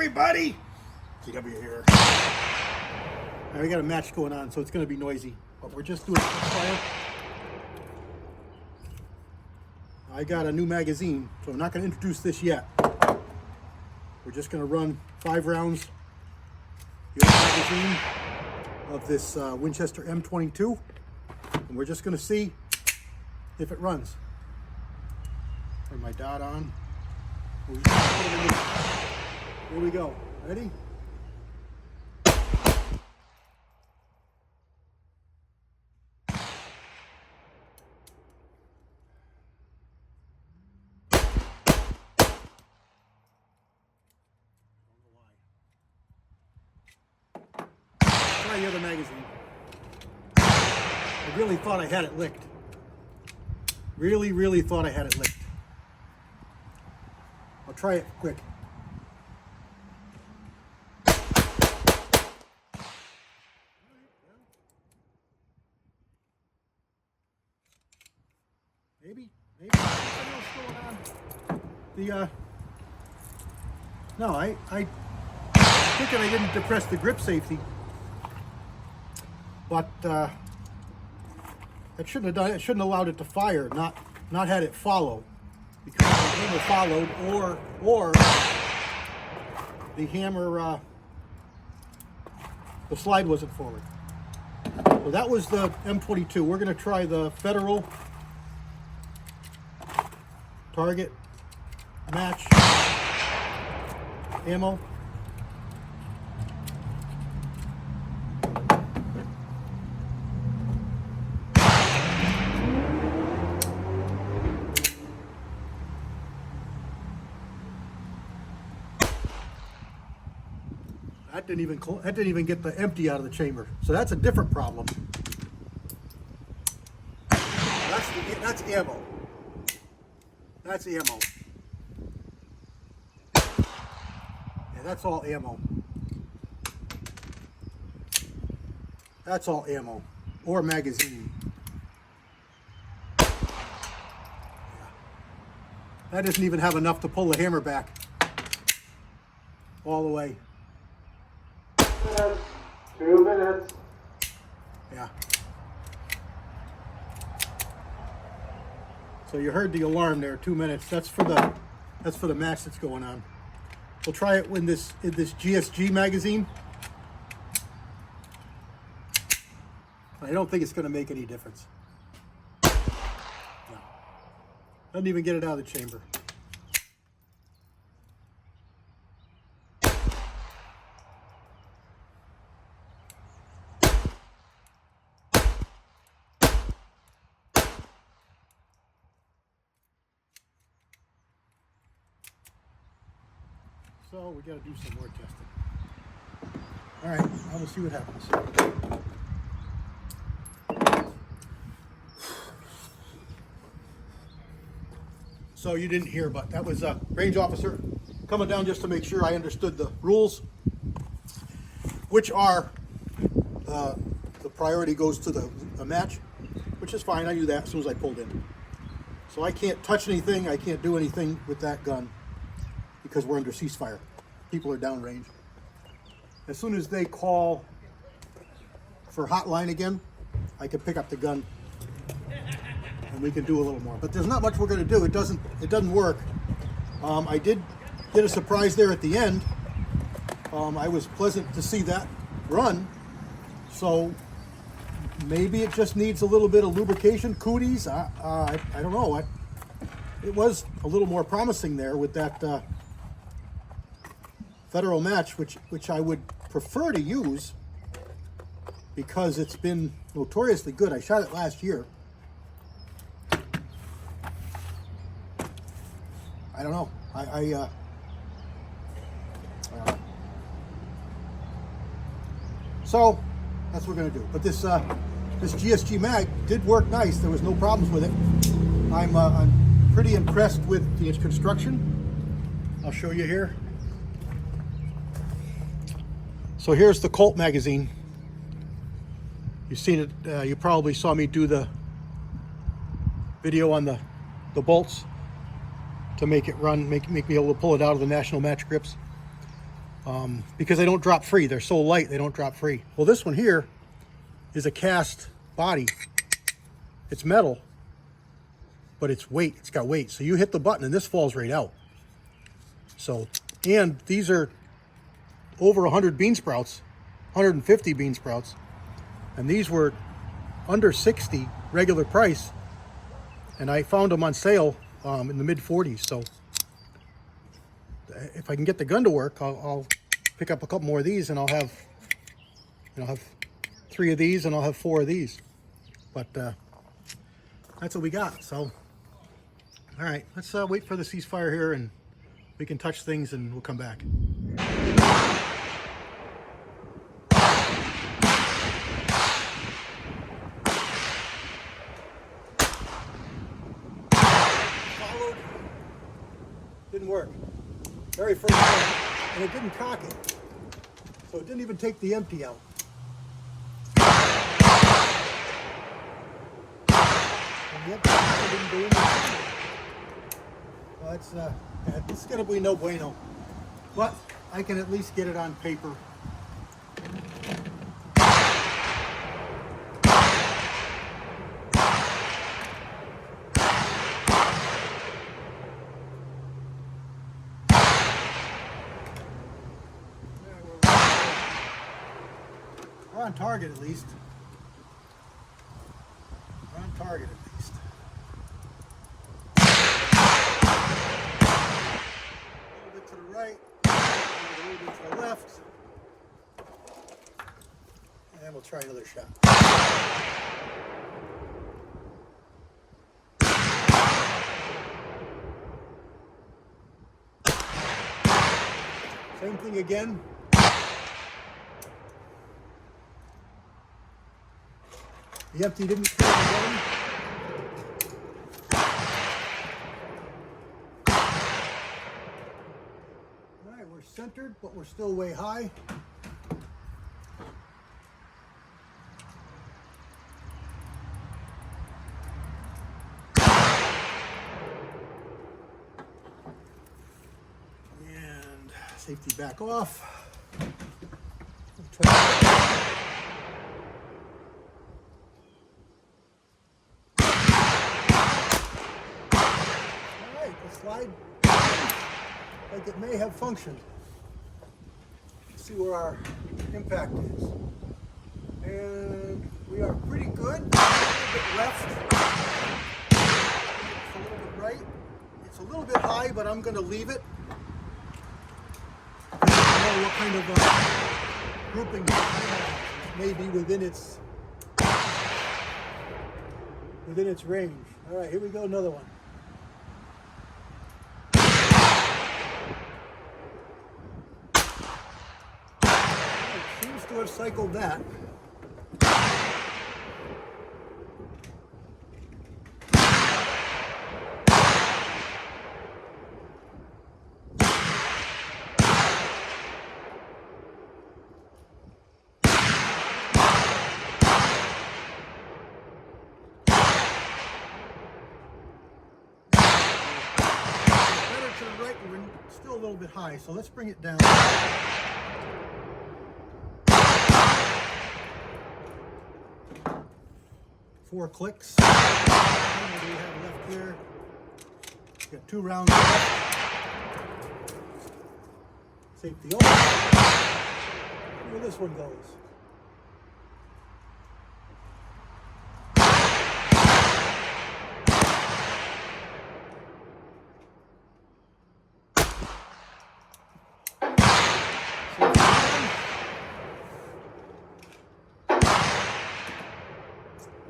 everybody. GW here. All right, we got a match going on, so it's going to be noisy, but we're just doing fire. I got a new magazine, so I'm not going to introduce this yet. We're just going to run 5 rounds. Here's the magazine of this Winchester M22, and we're just going to see if it runs. Turn my dot on. Here we go. Ready? Try the other magazine. I really thought I had it licked. Really thought I had it licked. I'll try it quick. Maybe something else going on. No, I thinking I didn't depress the grip safety, but I shouldn't have done it. Shouldn't have allowed it to fire. Not had it follow, because the hammer followed, or the hammer the slide wasn't forward. So that was the M22. We're going to try the Federal Target Match ammo. That didn't even get the empty out of the chamber. So that's a different problem. That's ammo. That's ammo. Yeah, that's all ammo. That's all ammo. Or magazine. Yeah. That doesn't even have enough to pull the hammer back all the way. 2 minutes. Yeah. So you heard the alarm there, 2 minutes. That's for the match that's going on. We'll try it in this GSG magazine. I don't think it's going to make any difference. No. Doesn't even get it out of the chamber. So we got to do some more testing. All right, I will see what happens. So you didn't hear, but that was a range officer coming down just to make sure I understood the rules, which are the priority goes to the match, which is fine. I knew that as soon as I pulled in. So I can't touch anything. I can't do anything with that gun, because we're under ceasefire. People are downrange. As soon as they call for hotline again, I can pick up the gun and we can do a little more. But there's not much we're going to do. It doesn't work. I did get a surprise there at the end. I was pleasant to see that run. So maybe it just needs a little bit of lubrication. Cooties. I don't know. It was a little more promising there with that Federal Match, which I would prefer to use because it's been notoriously good. I shot it last year. I don't know. I don't know. So that's what we're going to do. But this GSG mag did work nice. There was no problems with it. I'm pretty impressed with its construction. I'll show you here. So here's the Colt magazine. You've seen it. You probably saw me do the video on the bolts to make it run, make me able to pull it out of the National Match grips. because they don't drop free. They're so light, they don't drop free. Well, this one here is a cast body. It's metal, but it's weight. It's got weight. So you hit the button and this falls right out. So, and these are over 100 bean sprouts, 150 bean sprouts, and these were under 60 regular price, and I found them on sale in the mid 40s. So if I can get the gun to work, I'll pick up a couple more of these, and I'll have 3 of these, and I'll have 4 of these. But that's what we got. So all right, let's wait for the ceasefire here, and we can touch things, and we'll come back. Followed. Didn't work. Very first time, and it didn't cock it. So it didn't even take the empty out. And the empty didn't go in there. Well, it's going to be no bueno. But I can at least get it on paper. We're on target at least. We're on target at least. A little bit to the right, a little bit to the left. And then we'll try another shot. Same thing again. The empty didn't fill the gun. All right, we're centered, but we're still way high. And safety back off. We'll try. Slide like it may have functioned. Let's see where our impact is. And we are pretty good. A little bit left. It's a little bit right. It's a little bit high, but I'm going to leave it. I don't know what kind of grouping it may be within its range. All right, here we go, another one. Seems to have cycled that. Better to the right, we're still a little bit high, so let's bring it down. 4 clicks. What do we have left here? Got 2 rounds left. Safety off. See where this one goes.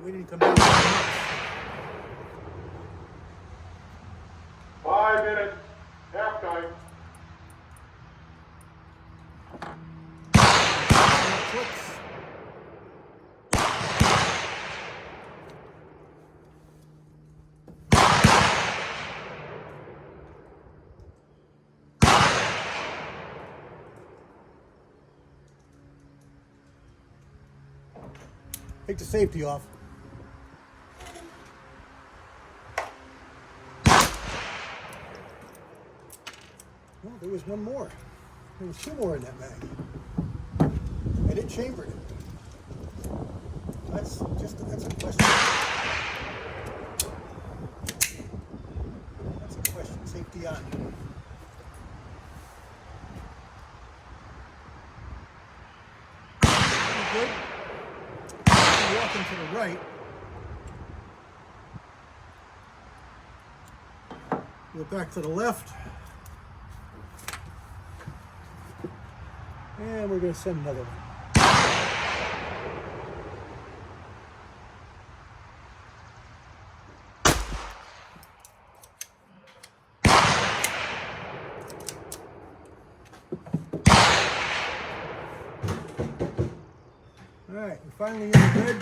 We didn't come down. 5 minutes, halftime. Take the safety off. Well, there was one more. There was 2 more in that mag. And it chambered it. That's a question. That's a question. Safety on. Good. Walking to the right. Go back to the left. And we're going to send another one. All right, we're finally in the red.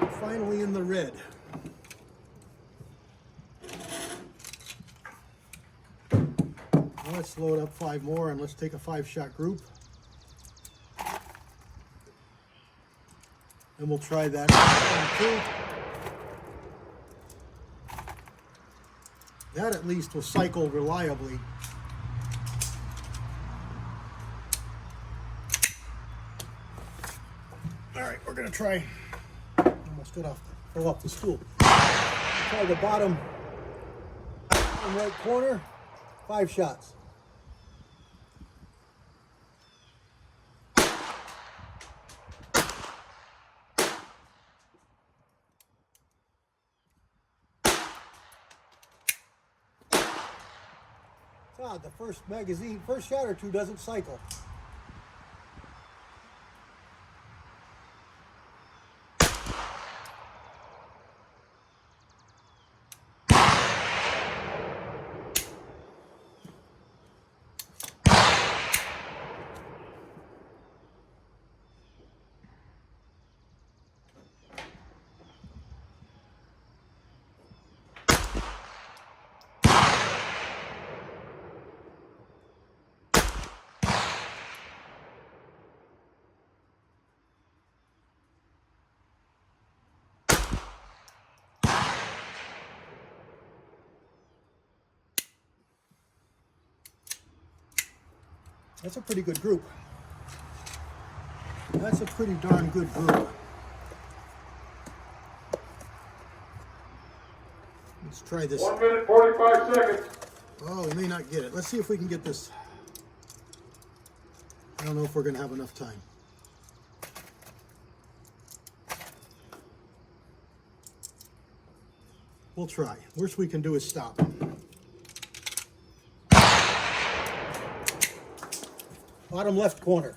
We're finally in the red. Let's load up 5 more and let's take a 5-shot group. And we'll try that one too. That at least will cycle reliably. All right, we're gonna try, almost fell off the stool. Try the bottom right corner, 5 shots. It's odd, the first shot or 2 doesn't cycle. That's a pretty good group. That's a pretty darn good group. Let's try this. 1 minute, 45 seconds. Oh, we may not get it. Let's see if we can get this. I don't know if we're going to have enough time. We'll try. Worst we can do is stop. Bottom left corner.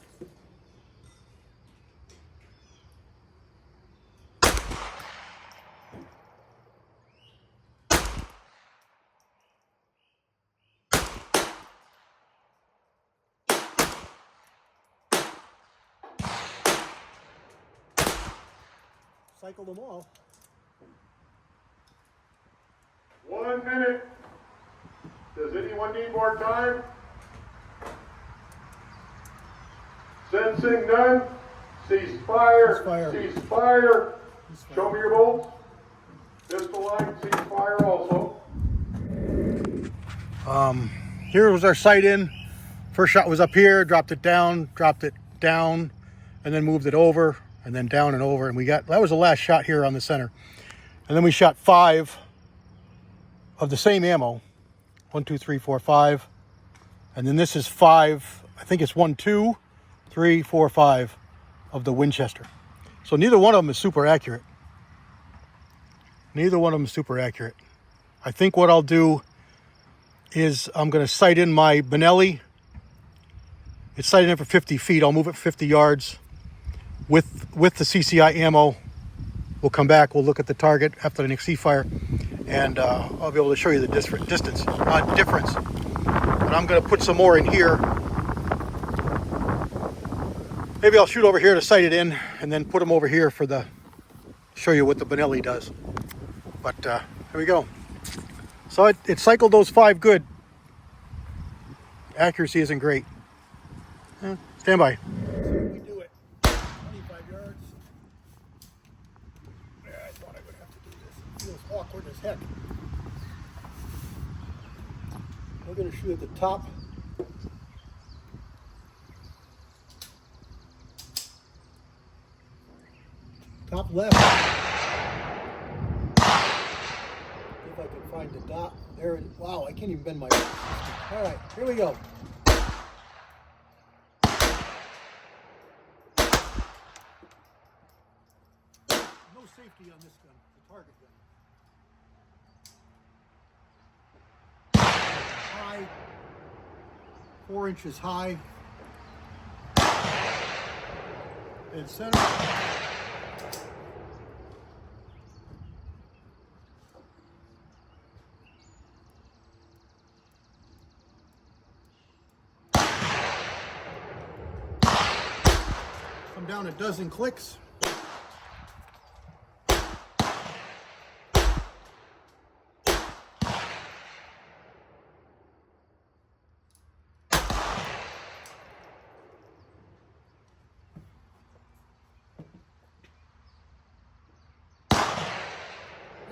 Cycle them all. 1 minute. Does anyone need more time? Sensing none. Cease fire. Cease fire. Cease fire. Show me your bolts. Pistol line. Cease fire also. Here was our sight in. First shot was up here, dropped it down, and then moved it over, and then down and over. And that was the last shot here on the center. And then we shot 5 of the same ammo. 1, 2, 3, 4, 5. And then this is 5, I think it's 1, 2, 3, 4, 5 of the Winchester. So neither one of them is super accurate. Neither one of them is super accurate. I think what I'll do is I'm going to sight in my Benelli. It's sighted in for 50 feet. I'll move it 50 yards with the CCI ammo. We'll come back. We'll look at the target after the next C-fire, and I'll be able to show you the difference. But I'm going to put some more in here. Maybe I'll shoot over here to sight it in, and then put them over here show you what the Benelli does. But here we go. So it cycled those 5 good. Accuracy isn't great. Stand by. We do it. 25 yards. Yeah, I thought I would have to do this. It feels awkward as heck. We're going to shoot at the top Top left. See if I can find the dot there. Wow, I can't even bend my wrist. All right, here we go. No safety on this gun, the target gun. High, 4 inches high. And center. Come down a dozen clicks.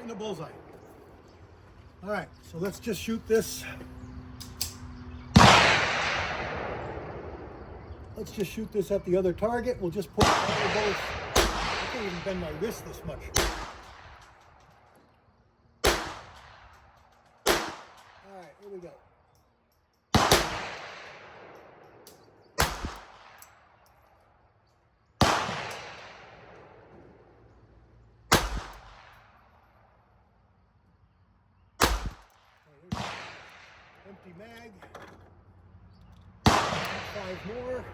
In the bullseye. All right, so let's just shoot this. Let's just shoot this at the other target. We'll just put all the bullets. I can't even bend my wrist this much. All right, here we go. Empty mag. 5 more.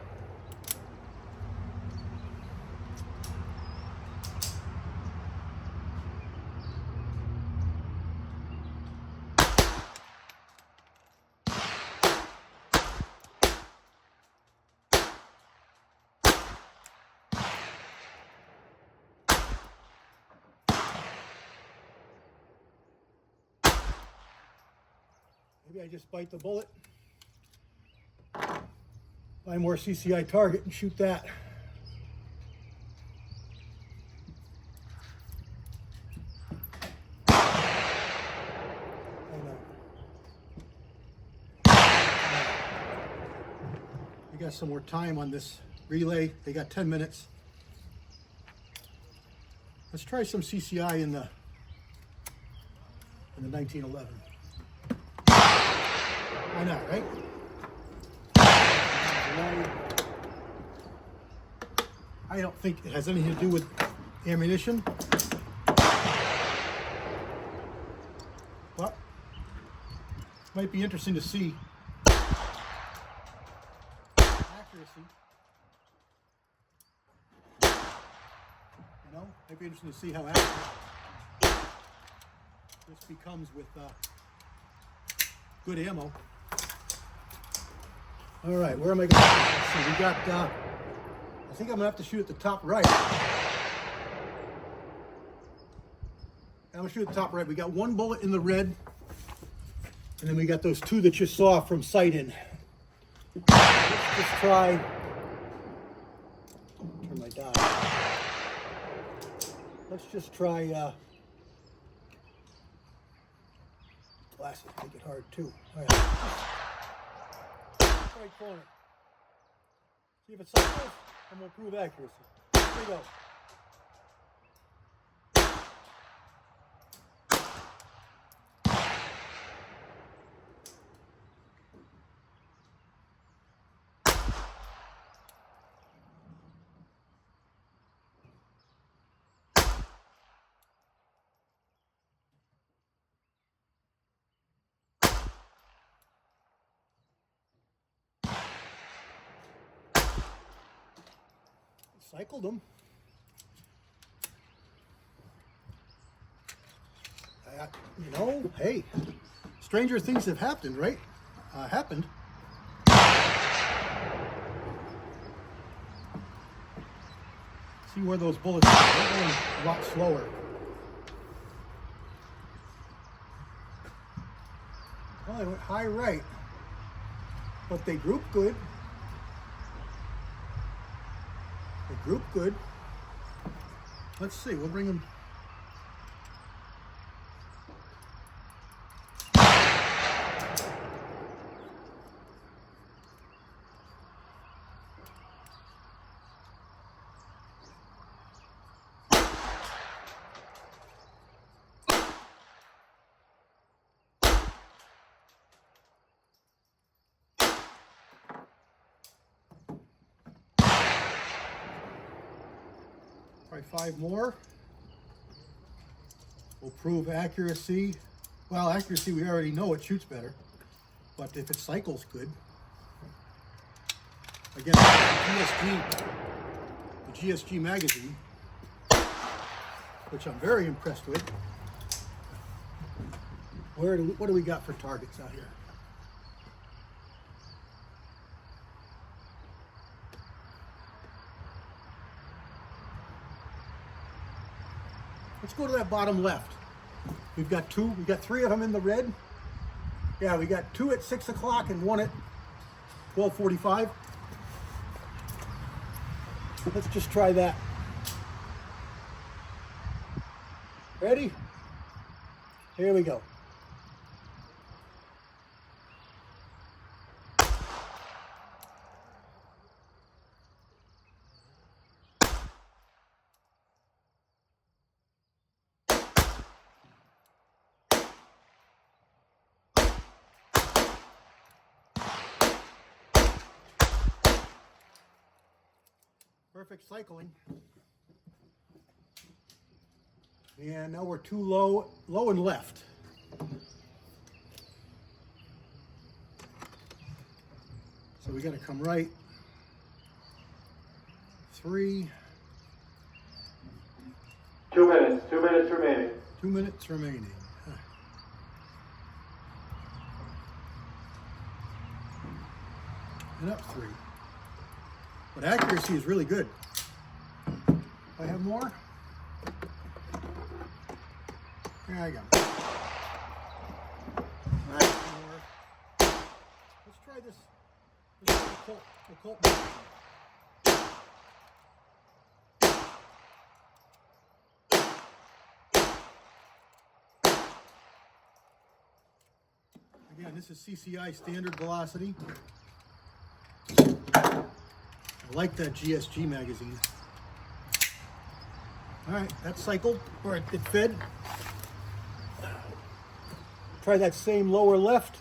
Maybe I just bite the bullet. Find more CCI target and shoot that. Oh no. We got some more time on this relay. They got 10 minutes. Let's try some CCI in the 1911. Why not, right? I don't think it has anything to do with ammunition. But might be interesting to see accuracy. You know, might be interesting to see how accurate this becomes with good ammo. All right, where am I going? So we got. I think I'm gonna have to shoot at the top right. I'm gonna shoot at the top right. We got 1 bullet in the red, and then we got those 2 that you saw from sight in. Let's just try. Turn my dial. Let's just try. Glasses make it hard too. All right. Right corner. See if it cycles, and we'll prove accuracy. Here we go. Cycled them. You know, hey, stranger things have happened, right? Happened. See where those bullets are. They're going a lot slower. Well, they went high right, but they grouped good. Group good. Let's see, we'll bring them. Try 5 more. We'll prove accuracy. Well, accuracy, we already know it shoots better. But if it cycles good. Again, the GSG magazine, which I'm very impressed with. What do we got for targets out here? Let's go to that bottom left. We've got 3 of them in the red. Yeah, we got 2 at 6 o'clock and 1 at 12:45. Let's just try that. Ready? Here we go. Perfect cycling. And now we're too low and left. So we got to come right. 3. 2 minutes. 2 minutes remaining. 2 minutes remaining. And up 3. But accuracy is really good. I have more? Here I go. Right, more. Let's try this. Let's try the Colt magazine. Again, this is CCI standard velocity. I like that GSG magazine. All right, that cycled, or it fed. Try that same lower left.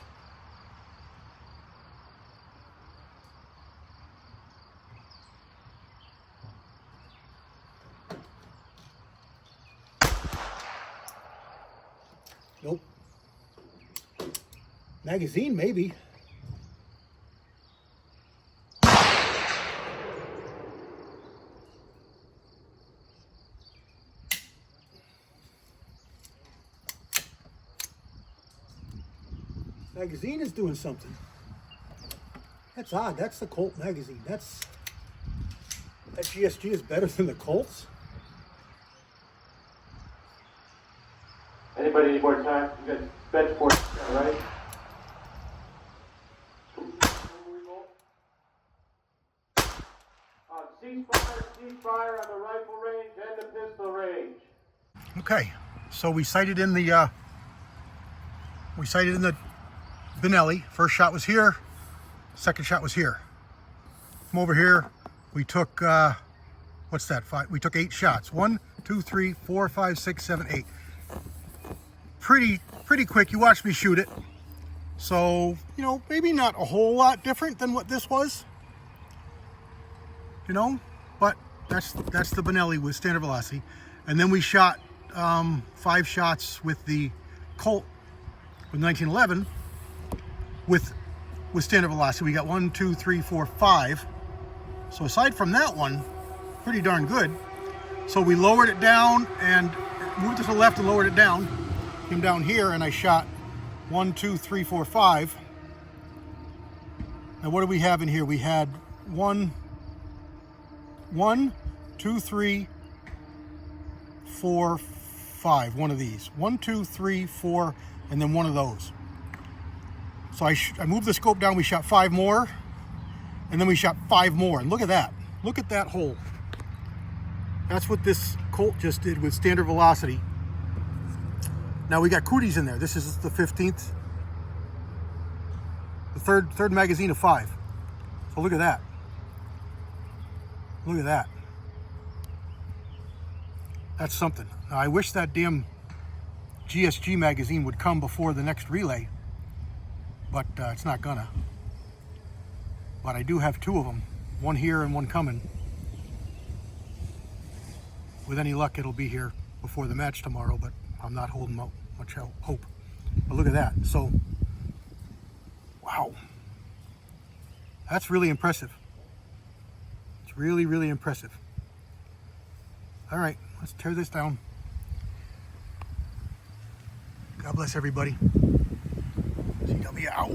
Nope. Magazine, maybe. Magazine is doing something. That's odd. That's the Colt magazine. That GSG is better than the Colts. Anybody need more time? You got bench force, right? Ceasefire on the rifle range and the pistol range. Okay, so we sighted in the Benelli. First shot was here. Second shot was here. From over here, we took what's that? 5. We took 8 shots. 1, 2, 3, 4, 5, 6, 7, 8. Pretty quick. You watched me shoot it. So, you know, maybe not a whole lot different than what this was. You know, but that's the Benelli with standard velocity. And then we shot 5 shots with the Colt with 1911 with standard velocity. We got 1, 2, 3, 4, 5. So aside from that one, pretty darn good. So we lowered it down and moved it to the left and lowered it down. Came down here and I shot 1, 2, 3, 4, 5. Now what do we have in here? We had 1, 2, 3, 4, 5. One of these. 1, 2, 3, 4, and then one of those. So I moved the scope down. We shot 5 more, and then we shot 5 more. And look at that. Look at that hole. That's what this Colt just did with standard velocity. Now we got cooties in there. This is the 15th, the third magazine of 5. So look at that. Look at that. That's something. Now, I wish that damn GSG magazine would come before the next relay, but it's not gonna. But I do have 2 of them, one here and one coming. with any luck, it'll be here before the match tomorrow, but I'm not holding out much hope. But look at that. So, wow. That's really impressive. It's really, really impressive. All right, let's tear this down. God bless everybody. CW out.